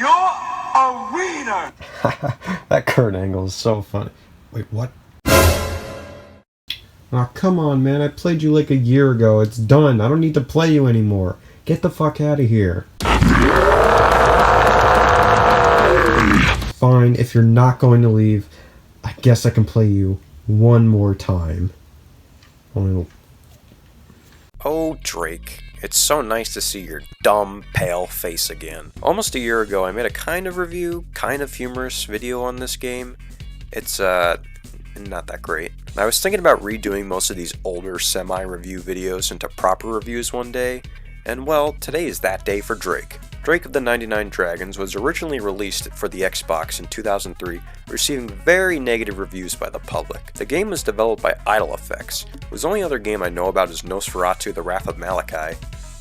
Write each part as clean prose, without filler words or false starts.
You're a wiener! That Kurt angle is so funny. Wait, what? Aw, come on, man. I played you like a year ago. It's done. I don't need to play you anymore. Get the fuck out of here. Fine, if you're not going to leave, I guess I can play you one more time. Oh, Drake. It's so nice to see your dumb, pale face again. Almost a year ago, I made a kind of review, kind of humorous video on this game. It's, not that great. I was thinking about redoing most of these older semi-review videos into proper reviews one day, and well, today is that day for Drake. Drake of the 99 Dragons was originally released for the Xbox in 2003, receiving very negative reviews by the public. The game was developed by Idle Effects, whose only other game I know about is Nosferatu the Wrath of Malachi,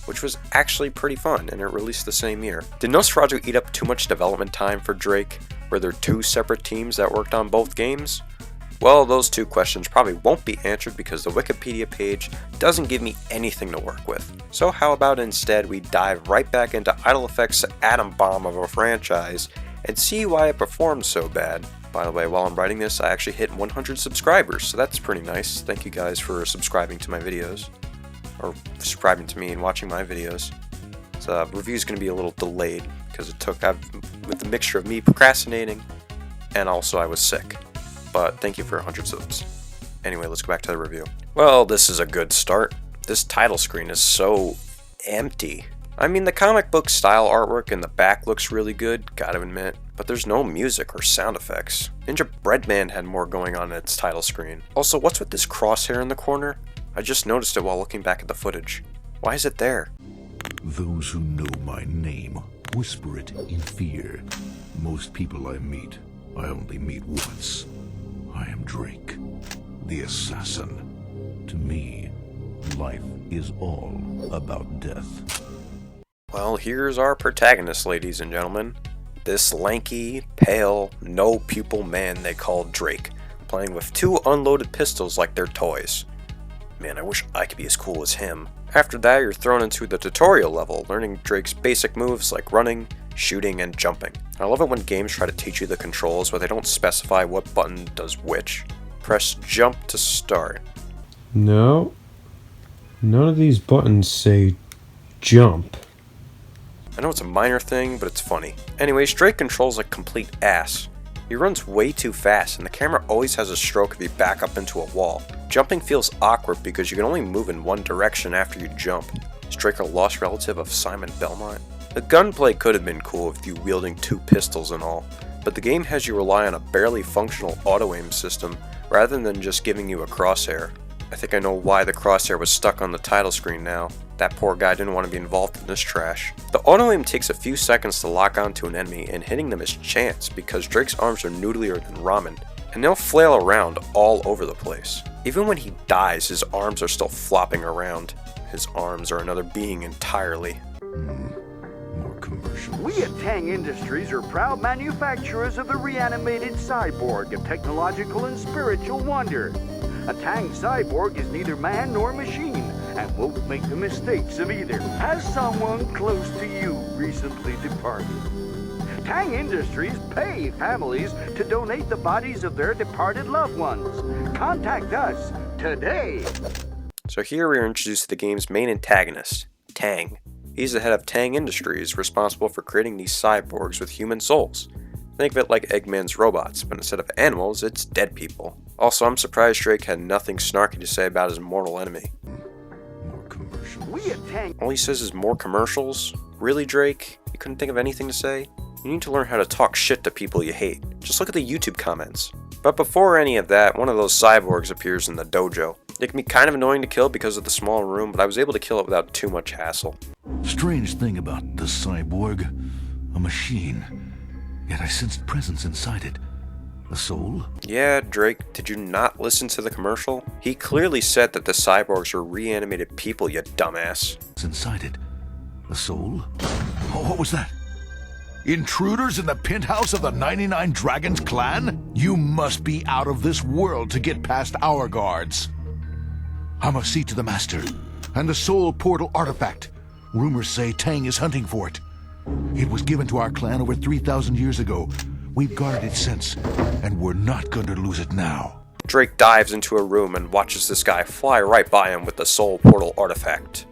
which was actually pretty fun, and it released the same year. Did Nosferatu eat up too much development time for Drake? Were there two separate teams that worked on both games? Well, those two questions probably won't be answered because the Wikipedia page doesn't give me anything to work with. So how about instead we dive right back into Idle Effects' atom bomb of a franchise and see why it performed so bad. By the way, while I'm writing this, I actually hit 100 subscribers, so that's pretty nice. Thank you guys for subscribing to my videos, or subscribing to me and watching my videos. So review's going to be a little delayed because it took, with the mixture of me procrastinating and also I was sick. But thank you for 100 subs. Anyway, let's go back to the review. Well, this is a good start. This title screen is so empty. I mean, the comic book style artwork in the back looks really good, gotta admit, but there's no music or sound effects. Ninja Breadman had more going on in its title screen. Also, what's with this crosshair in the corner? I just noticed it while looking back at the footage. Why is it there? Those who know my name whisper it in fear. Most people I meet, I only meet once. I am Drake, the assassin. To me, life is all about death. Well, here's our protagonist, ladies and gentlemen. This lanky, pale, no-pupil man they call Drake, playing with two unloaded pistols like they're toys. Man, I wish I could be as cool as him. After that, you're thrown into the tutorial level, learning Drake's basic moves like running, shooting, and jumping. I love it when games try to teach you the controls, but they don't specify what button does which. Press jump to start. No. None of these buttons say jump. I know it's a minor thing, but it's funny. Anyways, Drake controls like complete ass. He runs way too fast, and the camera always has a stroke if you back up into a wall. Jumping feels awkward because you can only move in one direction after you jump. Is Drake a lost relative of Simon Belmont? The gunplay could have been cool with you wielding two pistols and all, but the game has you rely on a barely functional auto-aim system rather than just giving you a crosshair. I think I know why the crosshair was stuck on the title screen now. That poor guy didn't want to be involved in this trash. The auto-aim takes a few seconds to lock onto an enemy, and hitting them is chance because Drake's arms are noodlier than ramen, and they'll flail around all over the place. Even when he dies, his arms are still flopping around. His arms are another being entirely. More commercials. We at Tang Industries are proud manufacturers of the reanimated cyborg, a technological and spiritual wonder. A Tang cyborg is neither man nor machine, and won't make the mistakes of either. Has someone close to you recently departed? Tang Industries pay families to donate the bodies of their departed loved ones. Contact us today. So here we are introduced to the game's main antagonist, Tang. He's the head of Tang Industries, responsible for creating these cyborgs with human souls. Think of it like Eggman's robots, but instead of animals, it's dead people. Also, I'm surprised Drake had nothing snarky to say about his mortal enemy. More commercials. We at Tang. All he says is more commercials? Really, Drake? You couldn't think of anything to say? You need to learn how to talk shit to people you hate. Just look at the YouTube comments. But before any of that, one of those cyborgs appears in the dojo. It can be kind of annoying to kill because of the small room, but I was able to kill it without too much hassle. Strange thing about the cyborg. A machine. Yet I sensed presence inside it. A soul? Yeah, Drake, did you not listen to the commercial? He clearly said that the cyborgs were reanimated people, you dumbass. It's inside it. A soul? Oh, what was that? Intruders in the penthouse of the 99 Dragons clan? You must be out of this world to get past our guards. I must see to the master and the soul portal artifact. Rumors say Tang is hunting for it. It was given to our clan over 3,000 years ago. We've guarded it since, and we're not going to lose it now. Drake dives into a room and watches this guy fly right by him with the soul portal artifact.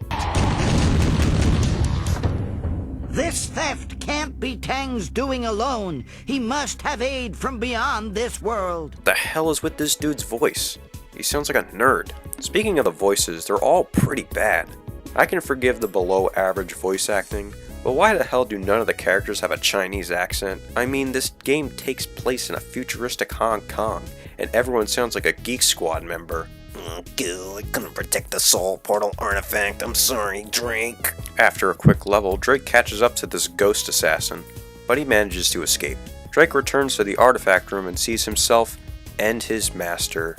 This theft can't be Tang's doing alone. He must have aid from beyond this world. What the hell is with this dude's voice? He sounds like a nerd. Speaking of the voices, they're all pretty bad. I can forgive the below average voice acting, but why the hell do none of the characters have a Chinese accent? I mean, this game takes place in a futuristic Hong Kong, and everyone sounds like a Geek Squad member. I couldn't protect the soul portal artifact, I'm sorry, Drake. After a quick level, Drake catches up to this ghost assassin, but he manages to escape. Drake returns to the artifact room and sees himself and his master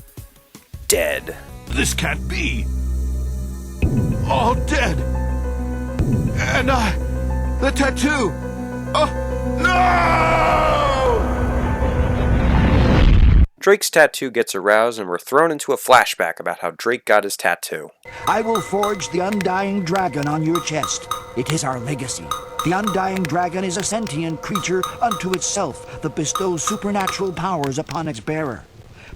dead. This can't be. All dead. And the tattoo. Oh, no! Drake's tattoo gets aroused and we're thrown into a flashback about how Drake got his tattoo. I will forge the undying dragon on your chest. It is our legacy. The undying dragon is a sentient creature unto itself that bestows supernatural powers upon its bearer.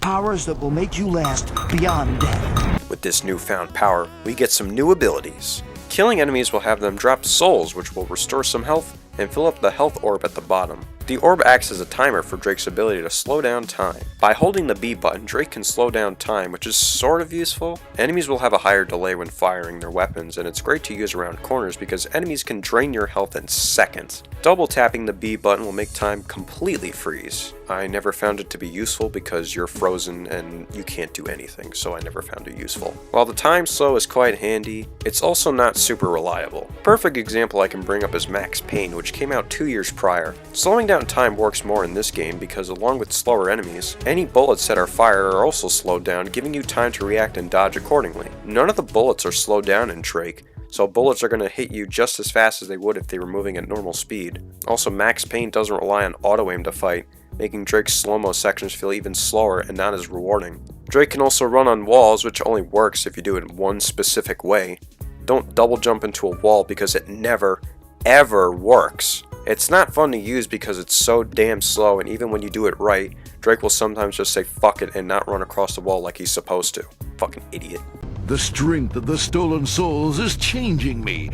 Powers that will make you last beyond death. With this newfound power, we get some new abilities. Killing enemies will have them drop souls, which will restore some health and fill up the health orb at the bottom. The orb acts as a timer for Drake's ability to slow down time. By holding the B button, Drake can slow down time, which is sort of useful. Enemies will have a higher delay when firing their weapons, and it's great to use around corners because enemies can drain your health in seconds. Double tapping the B button will make time completely freeze. I never found it to be useful because you're frozen and you can't do anything, so I never found it useful. While the time slow is quite handy, it's also not super reliable. Perfect example I can bring up is Max Payne, which came out 2 years prior. Slowing down time works more in this game because along with slower enemies, any bullets that are fired are also slowed down, giving you time to react and dodge accordingly. None of the bullets are slowed down in Drake, so bullets are going to hit you just as fast as they would if they were moving at normal speed. Also, Max Payne doesn't rely on auto-aim to fight, making Drake's slow-mo sections feel even slower and not as rewarding. Drake can also run on walls, which only works if you do it one specific way. Don't double jump into a wall because it never, ever works. It's not fun to use because it's so damn slow, and even when you do it right, Drake will sometimes just say fuck it and not run across the wall like he's supposed to. Fucking idiot. The strength of the stolen souls is changing me.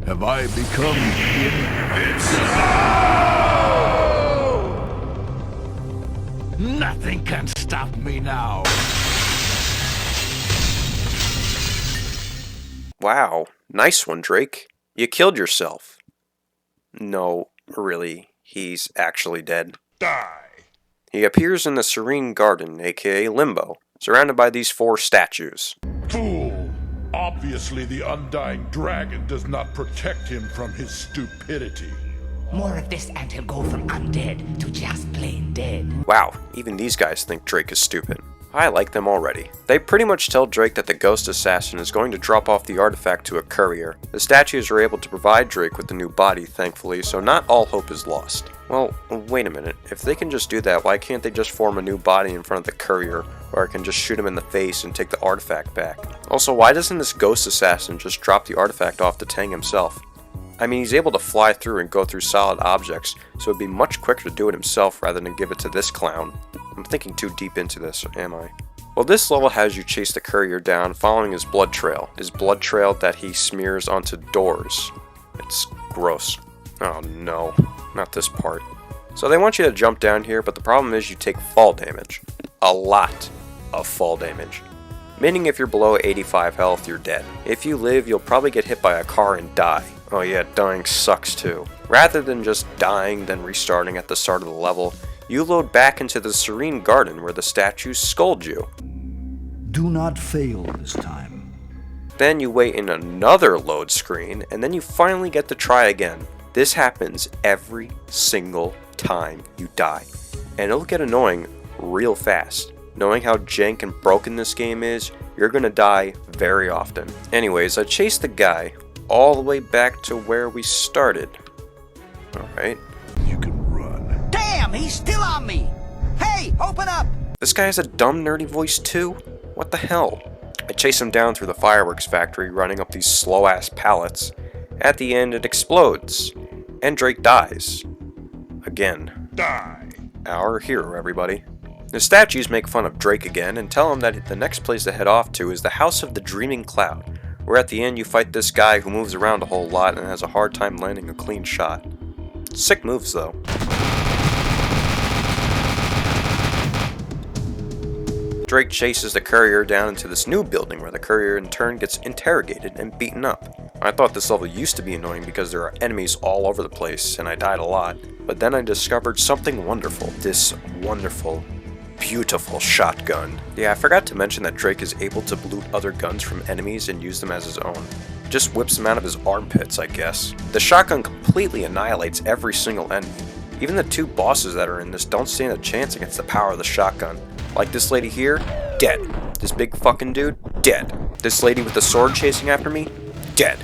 Have I become invincible? Nothing can stop me now. Wow, nice one, Drake. You killed yourself. No, really, he's actually dead. Die. He appears in the Serene Garden, aka Limbo, surrounded by these 4 statues. Fool! Obviously the undying dragon does not protect him from his stupidity. More of this and he'll go from undead to just plain dead. Wow, even these guys think Drake is stupid. I like them already. They pretty much tell Drake that the ghost assassin is going to drop off the artifact to a courier. The statues are able to provide Drake with a new body, thankfully, so not all hope is lost. Well, wait a minute. If they can just do that, why can't they just form a new body in front of the courier, or I can just shoot him in the face and take the artifact back? Also, why doesn't this ghost assassin just drop the artifact off to Tang himself? I mean, he's able to fly through and go through solid objects, so it'd be much quicker to do it himself rather than give it to this clown. I'm thinking too deep into this, or am I? Well, this level has you chase the courier down following his blood trail that he smears onto doors. It's gross. Oh no, not this part. So they want you to jump down here, but the problem is you take fall damage. A lot of fall damage. Meaning if you're below 85 health, you're dead. If you live, you'll probably get hit by a car and die. Oh yeah, dying sucks too. Rather than just dying then restarting at the start of the level, you load back into the Serene Garden where the statues scold you. Do not fail this time. Then you wait in another load screen, and then you finally get to try again. This happens every single time you die, and it'll get annoying real fast. Knowing how jank and broken this game is, you're gonna die very often. Anyways, I chased the guy all the way back to where we started. Alright. You can run. Damn, he's still on me! Hey, open up! This guy has a dumb nerdy voice too? What the hell? I chase him down through the fireworks factory running up these slow ass pallets. At the end it explodes. and Drake dies. Again. Die. Our hero, everybody. The statues make fun of Drake again and tell him that the next place to head off to is the House of the Dreaming Cloud, where at the end you fight this guy who moves around a whole lot and has a hard time landing a clean shot. Sick moves though. Drake chases the courier down into this new building where the courier in turn gets interrogated and beaten up. I thought this level used to be annoying because there are enemies all over the place and I died a lot, but then I discovered something wonderful. This wonderful, beautiful shotgun. Yeah, I forgot to mention that Drake is able to loot other guns from enemies and use them as his own. Just whips them out of his armpits, I guess. The shotgun completely annihilates every single enemy. Even the two bosses that are in this don't stand a chance against the power of the shotgun. Like this lady here, dead. This big fucking dude, dead. This lady with the sword chasing after me, dead.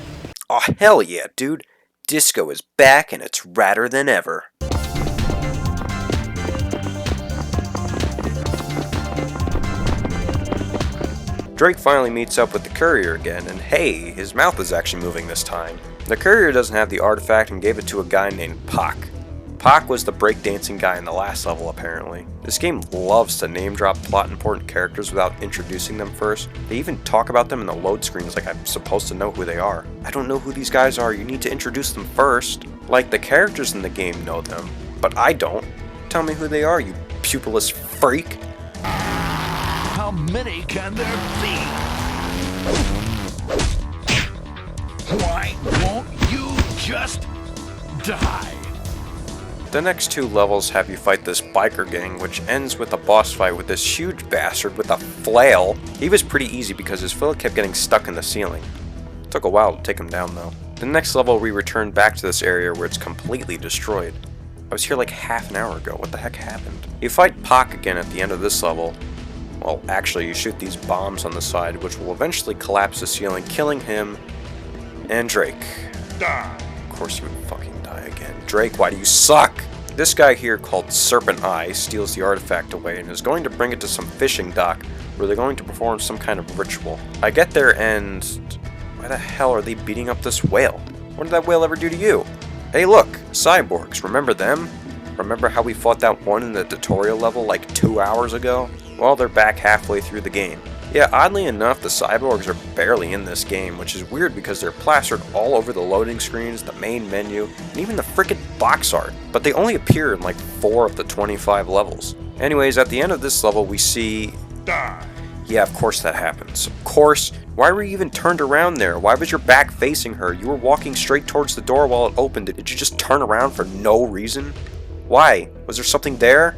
Oh hell yeah, dude. Disco is back and it's radder than ever. Drake finally meets up with the courier again, and hey, his mouth is actually moving this time. The courier doesn't have the artifact and gave it to a guy named Pac. Pac was the breakdancing guy in the last level, apparently. This game loves to name drop plot important characters without introducing them first. They even talk about them in the load screens like I'm supposed to know who they are. I don't know who these guys are, you need to introduce them first. Like, the characters in the game know them, but I don't. Tell me who they are, you pupilless freak. How many can there be? Why won't you just die? The next two levels have you fight this biker gang, which ends with a boss fight with this huge bastard with a flail. He was pretty easy because his foot kept getting stuck in the ceiling. It took a while to take him down though. The next level we return back to this area where it's completely destroyed. I was here like half an hour ago, what the heck happened? You fight Pac again at the end of this level. Well, actually you shoot these bombs on the side which will eventually collapse the ceiling, killing him and Drake. Die. Of course you would fucking die again. Drake, why do you suck? This guy here called Serpent Eye steals the artifact away and is going to bring it to some fishing dock where they're going to perform some kind of ritual. I get there and... why the hell are they beating up this whale? What did that whale ever do to you? Hey look, cyborgs, remember them? Remember how we fought that one in the tutorial level like 2 hours ago? Well, they're back halfway through the game. Yeah, oddly enough, the cyborgs are barely in this game, which is weird because they're plastered all over the loading screens, the main menu, and even the frickin' box art. But they only appear in like 4 of the 25 levels. Anyways, at the end of this level, we see... Die. Yeah, of course that happens. Of course. Why were you even turned around there? Why was your back facing her? You were walking straight towards the door while it opened. Did you just turn around for no reason? Why? Was there something there?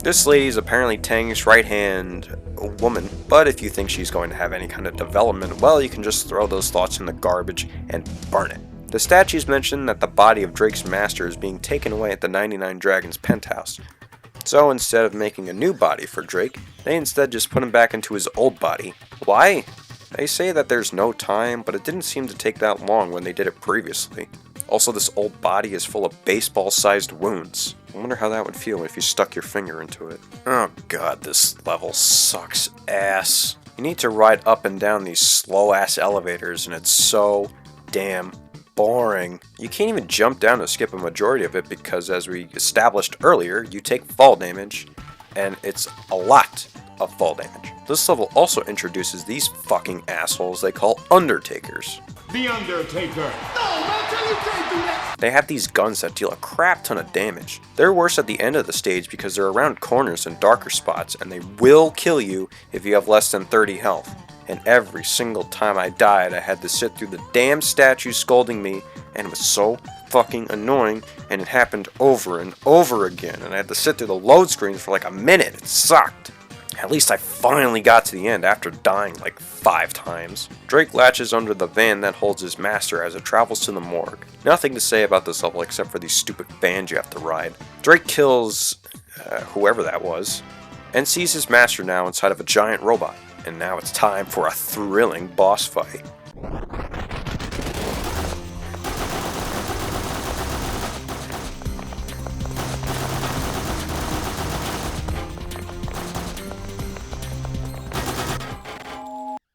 This lady is apparently Tang's right-hand woman, but if you think she's going to have any kind of development, well, you can just throw those thoughts in the garbage and burn it. The statues mention that the body of Drake's master is being taken away at the 99 Dragons penthouse. So instead of making a new body for Drake, they instead just put him back into his old body. Why? They say that there's no time, but it didn't seem to take that long when they did it previously. Also, this old body is full of baseball-sized wounds. I wonder how that would feel if you stuck your finger into it. Oh god, this level sucks ass. You need to ride up and down these slow-ass elevators, and it's so damn boring. You can't even jump down to skip a majority of it because, as we established earlier, you take fall damage, and it's a lot of fall damage. This level also introduces these fucking assholes they call Undertakers. The Undertaker. They have these guns that deal a crap ton of damage. They're worse at the end of the stage because they're around corners and darker spots, and they will kill you if you have less than 30 health. And every single time I died, I had to sit through the damn statue scolding me, and it was so fucking annoying, and it happened over and over again, and I had to sit through the load screens for like a minute. It sucked. At least I finally got to the end after dying like 5 times. Drake latches under the van that holds his master as it travels to the morgue. Nothing to say about this level except for these stupid vans you have to ride. Drake kills whoever that was, and sees his master now inside of a giant robot. And now it's time for a thrilling boss fight.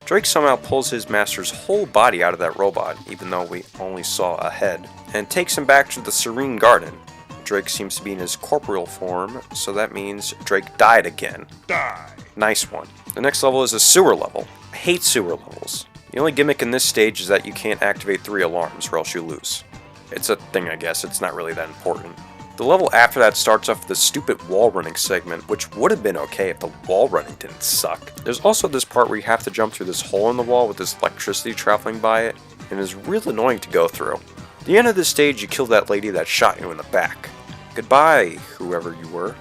Drake somehow pulls his master's whole body out of that robot, even though we only saw a head, and takes him back to the Serene Garden. Drake seems to be in his corporeal form, so that means Drake died again. Die. Nice one. The next level is a sewer level. I hate sewer levels. The only gimmick in this stage is that you can't activate 3 alarms or else you lose. It's a thing, I guess, it's not really that important. The level after that starts off with the stupid wall running segment, which would have been okay if the wall running didn't suck. There's also this part where you have to jump through this hole in the wall with this electricity traveling by it, and it's real annoying to go through. At the end of this stage, you kill that lady that shot you in the back. Goodbye, whoever you were.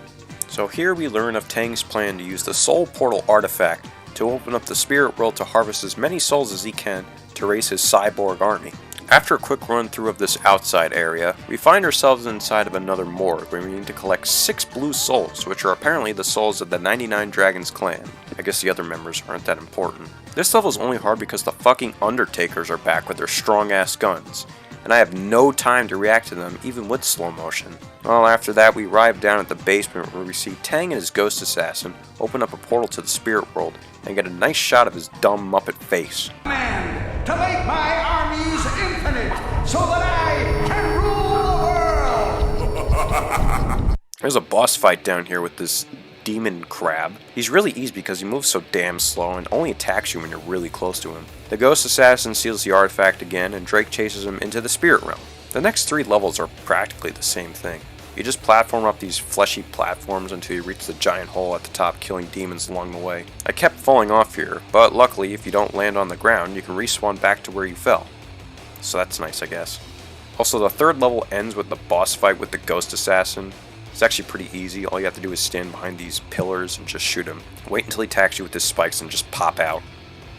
So here we learn of Tang's plan to use the Soul Portal artifact to open up the spirit world to harvest as many souls as he can to raise his cyborg army. After a quick run through of this outside area, we find ourselves inside of another morgue where we need to collect 6 blue souls, which are apparently the souls of the 99 Dragons clan. I guess the other members aren't that important. This level is only hard because the fucking Undertakers are back with their strong ass guns, and I have no time to react to them even with slow motion. Well, after that we arrive down at the basement where we see Tang and his ghost assassin open up a portal to the spirit world and get a nice shot of his dumb Muppet face. Man, to make my armies infinite so that I can rule the world! There's a boss fight down here with this demon crab. He's really easy because he moves so damn slow and only attacks you when you're really close to him. The ghost assassin seals the artifact again and Drake chases him into the spirit realm. The next 3 levels are practically the same thing. You just platform up these fleshy platforms until you reach the giant hole at the top, killing demons along the way. I kept falling off here, but luckily if you don't land on the ground, you can respawn back to where you fell. So that's nice, I guess. Also, the 3rd level ends with the boss fight with the ghost assassin. It's actually pretty easy. All you have to do is stand behind these pillars and just shoot him. Wait until he attacks you with his spikes and just pop out.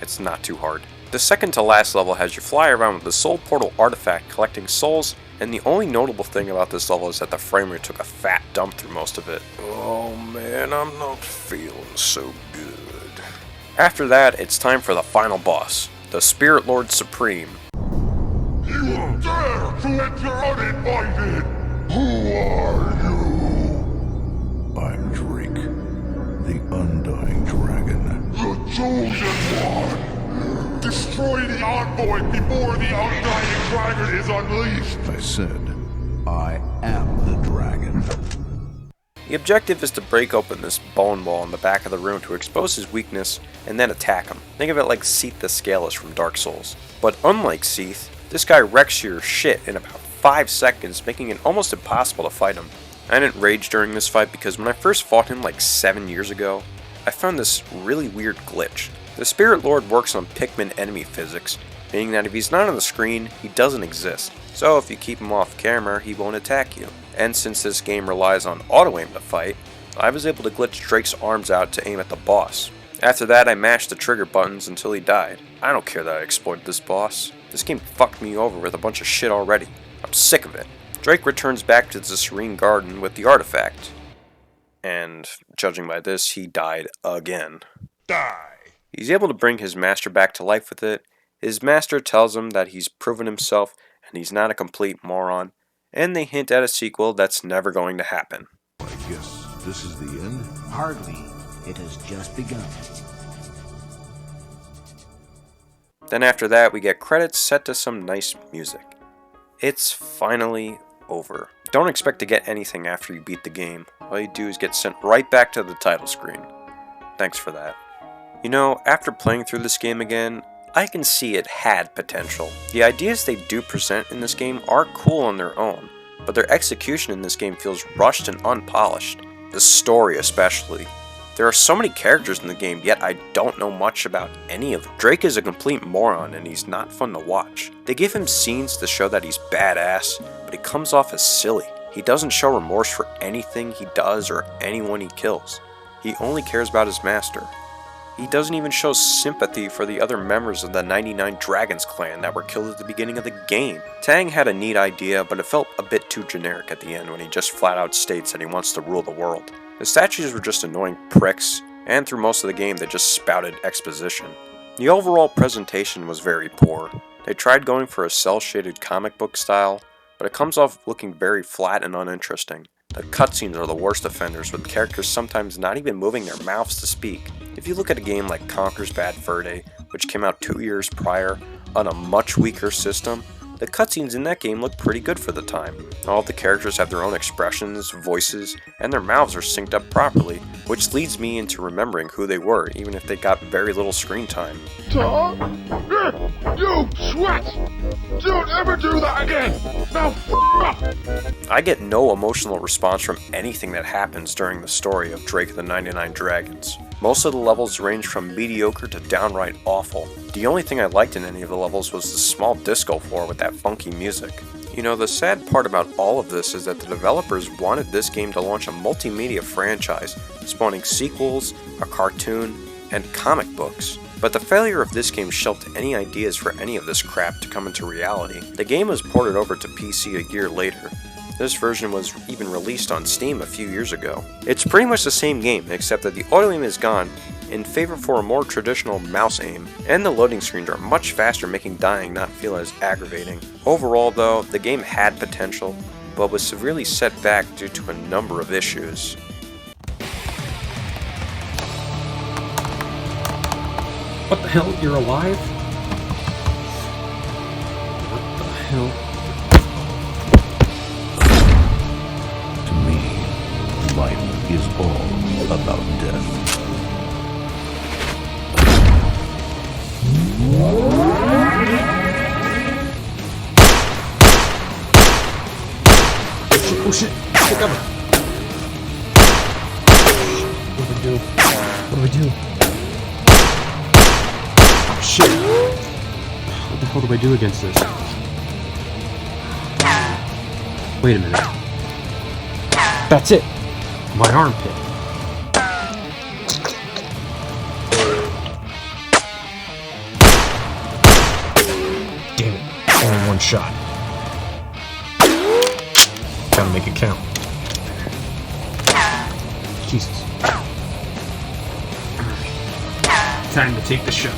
It's not too hard. The second to last level has you fly around with the Soul Portal artifact collecting souls, and the only notable thing about this level is that the frame rate took a fat dump through most of it. Oh man, I'm not feeling so good. After that, it's time for the final boss, the Spirit Lord Supreme. You dare to enter uninvited! Who are you? I'm Drake, the Undying Dragon. The Chosen One! Destroy the Envoy before the Undying Dragon is unleashed! I said, I am the dragon. The objective is to break open this bone wall in the back of the room to expose his weakness and then attack him. Think of it like Seath the Scaleless from Dark Souls. But unlike Seath, this guy wrecks your shit in about 5 seconds, making it almost impossible to fight him. I didn't rage during this fight because when I first fought him like 7 years ago, I found this really weird glitch. The Spirit Lord works on Pikmin enemy physics, meaning that if he's not on the screen, he doesn't exist. So if you keep him off camera, he won't attack you. And since this game relies on auto-aim to fight, I was able to glitch Drake's arms out to aim at the boss. After that, I mashed the trigger buttons until he died. I don't care that I exploited this boss. This game fucked me over with a bunch of shit already. I'm sick of it. Drake returns back to the Serene Garden with the artifact. And, judging by this, he died again. Die! He's able to bring his master back to life with it. His master tells him that he's proven himself and he's not a complete moron. And they hint at a sequel that's never going to happen. I guess this is the end? Hardly. It has just begun. Then after that, we get credits set to some nice music. It's finally over. Don't expect to get anything after you beat the game. All you do is get sent right back to the title screen. Thanks for that. You know, after playing through this game again, I can see it had potential. The ideas they do present in this game are cool on their own, but their execution in this game feels rushed and unpolished. The story especially. There are so many characters in the game, yet I don't know much about any of them. Drake is a complete moron and he's not fun to watch. They give him scenes to show that he's badass, but he comes off as silly. He doesn't show remorse for anything he does or anyone he kills. He only cares about his master. He doesn't even show sympathy for the other members of the 99 Dragons clan that were killed at the beginning of the game. Tang had a neat idea, but it felt a bit too generic at the end when he just flat out states that he wants to rule the world. The statues were just annoying pricks, and through most of the game they just spouted exposition. The overall presentation was very poor. They tried going for a cel-shaded comic book style, but it comes off looking very flat and uninteresting. The cutscenes are the worst offenders, with characters sometimes not even moving their mouths to speak. If you look at a game like Conker's Bad Fur Day, which came out 2 years prior on a much weaker system, the cutscenes in that game look pretty good for the time. All of the characters have their own expressions, voices, and their mouths are synced up properly, which leads me into remembering who they were, even if they got very little screen time. Tom? You sweat! Don't ever do that again! Now f*** up! I get no emotional response from anything that happens during the story of Drake and the 99 Dragons. Most of the levels range from mediocre to downright awful. The only thing I liked in any of the levels was the small disco floor with that funky music. You know, the sad part about all of this is that the developers wanted this game to launch a multimedia franchise, spawning sequels, a cartoon, and comic books. But the failure of this game shelved any ideas for any of this crap to come into reality. The game was ported over to PC a year later. This version was even released on Steam a few years ago. It's pretty much the same game, except that the auto aim is gone in favor for a more traditional mouse aim, and the loading screens are much faster, making dying not feel as aggravating. Overall though, the game had potential, but was severely set back due to a number of issues. What the hell? You're alive? What the hell? To me, life is all about death. Oh shit! Take cover! What do we do? What do we do? Oh shit! What the hell do I do against this? Wait a minute. That's it! My armpit. Damn it. Only one shot. Gotta make it count. Jesus. Time to take the shot.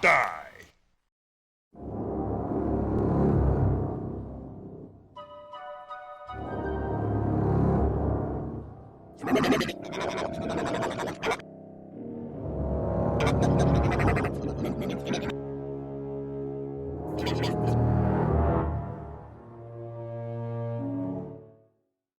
Die!